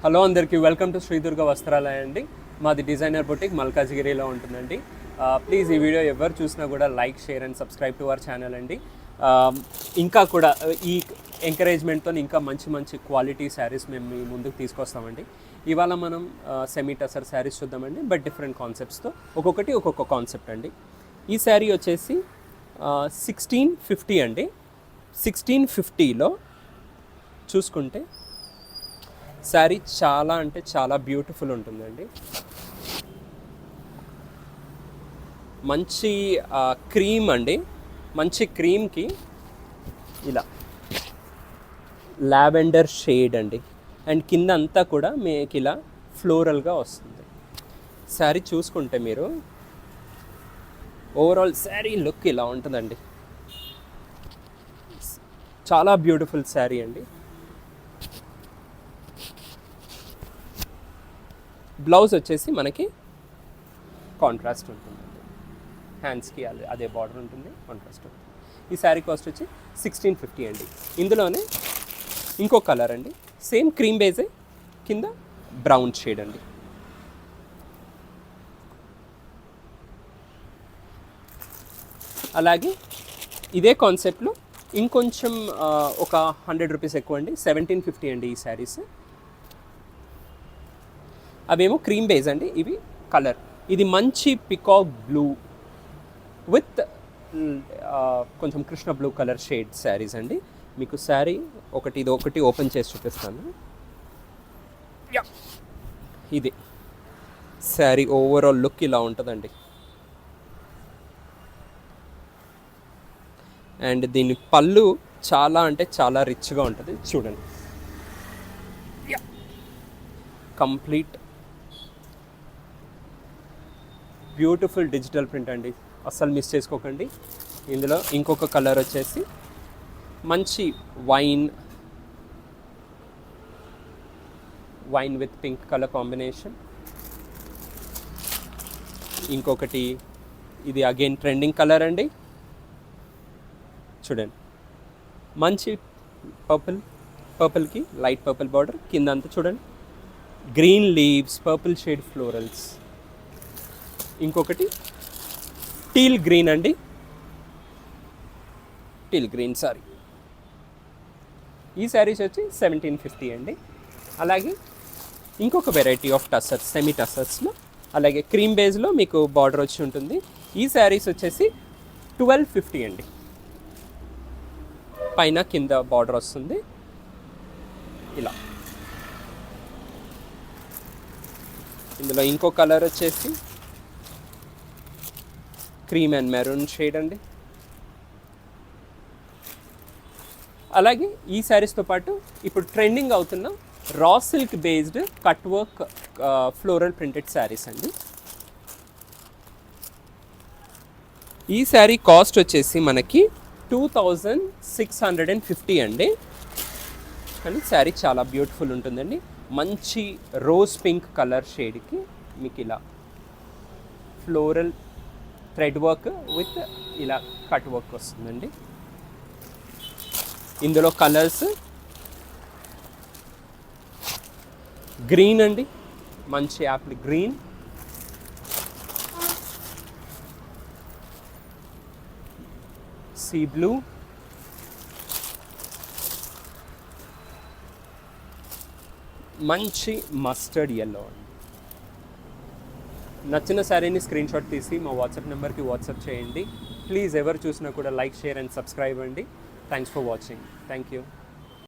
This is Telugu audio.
హలో అందరికీ వెల్కమ్ టు శ్రీదుర్గ వస్త్రాలయ అండి. మాది డిజైనర్ బొటిక్ మల్కాజిగిరిలో ఉంటుందండి. ప్లీజ్ ఈ వీడియో ఎవరు చూసినా కూడా like, share and subscribe to our channel అండి. ఇంకా కూడా ఈ ఎంకరేజ్మెంట్తో ఇంకా మంచి మంచి క్వాలిటీ శారీస్ మేము మీ ముందుకు తీసుకొస్తామండి. ఇవాళ మనం సెమీ టసర్ శారీస్ చూద్దామండి, బట్ డిఫరెంట్ కాన్సెప్ట్స్తో. ఒక్కొక్కటి ఒక్కొక్క కాన్సెప్ట్ అండి. ఈ శారీ వచ్చేసి 1650 అండి. 1650లో చూసుకుంటే శారీ చాలా అంటే చాలా బ్యూటిఫుల్ ఉంటుందండి. మంచి క్రీమ్ అండి. మంచి క్రీమ్కి ఇలా లావెండర్ షేడ్ అండి. అండ్ కింద అంతా కూడా మీకు ఇలా ఫ్లోరల్గా వస్తుంది. శారీ చూసుకుంటే మీరు ఓవరాల్ శారీ లుక్ ఇలా ఉంటుందండి. చాలా బ్యూటిఫుల్ శారీ అండి. బ్లౌజ్ వచ్చేసి మనకి కాంట్రాస్ట్ ఉంటుందండి. హ్యాండ్స్కి అదే బార్డర్ ఉంటుంది, కాంట్రాస్ట్ ఉంటుంది. ఈ శారీ కాస్ట్ వచ్చి 1650 అండి. ఇందులోనే ఇంకో కలర్ అండి, సేమ్ క్రీమ్ బేజే, కింద బ్రౌన్ షేడ్ అండి. అలాగే ఇదే కాన్సెప్ట్లో ఇంకొంచెం ఒక 100 రూపీస్ ఎక్కువ అండి, 1750 అండి ఈ శారీస్. అవేమో క్రీమ్ బేస్ అండి, ఇవి కలర్. ఇది మంచి పికాక్ బ్లూ విత్ కొంచెం Krishna blue colour shade saris అండి. మీకు శారీ ఇది ఒకటి ఓపెన్ చేసి చూపిస్తాను. ఇది శారీ ఓవరాల్ లుక్ ఇలా ఉంటుందండి. అండ్ దీని పళ్ళు చాలా అంటే చాలా రిచ్గా ఉంటుంది. చూడండి, కంప్లీట్ బ్యూటిఫుల్ డిజిటల్ ప్రింట్ అండి, అస్సలు మిస్ చేసుకోకండి. ఇందులో ఇంకొక కలర్ వచ్చేసి మంచి wine with pink colour combination. ఇంకొకటి ఇది అగైన్ ట్రెండింగ్ కలర్ అండి. చూడండి, మంచి పర్పుల్కి లైట్ పర్పుల్ బార్డర్, కింద అంతా చూడండి green leaves, purple shade florals. ఇంకొకటి టీల్ గ్రీన్ అండి, టీల్ గ్రీన్ సారీ. ఈ శారీస్ వచ్చి 1750 అండి. అలాగే ఇంకొక వెరైటీ ఆఫ్ టసర్స్, సెమీ టసర్స్లో, అలాగే క్రీమ్ బేస్లో మీకు బార్డర్ వచ్చి ఉంటుంది. ఈ శారీస్ వచ్చేసి 1250 అండి. పైన కింద బార్డర్ వస్తుంది ఇలా. ఇందులో ఇంకో కలర్ వచ్చేసి క్రీమ్ అండ్ మెరూన్ షేడ్ అండి. అలాగే ఈ శారీస్తో పాటు ఇప్పుడు ట్రెండింగ్ అవుతున్న raw silk based cut work floral printed saris అండి. ఈ శారీ కాస్ట్ వచ్చేసి మనకి 2650 అండి. కానీ శారీ చాలా బ్యూటిఫుల్ ఉంటుందండి. మంచి రోజ్ పింక్ కలర్ షేడ్కి మీకు ఇలా ఫ్లోరల్ థ్రెడ్ వర్క్ విత్ ఇలా కట్ వర్క్ వస్తుందండి. ఇందులో కలర్స్ గ్రీన్ అండి, మంచి యాపిల్ గ్రీన్, సీ బ్లూ, మంచి మస్టర్డ్ ఎల్లో అండి. నచ్చిన శారీని స్క్రీన్ షాట్ తీసి మా వాట్సాప్ నెంబర్కి వాట్సాప్ చేయండి. ప్లీజ్ ఎవరు చూసినా కూడా లైక్, షేర్ అండ్ సబ్స్క్రైబ్ అండి. Thanks for watching. Thank you.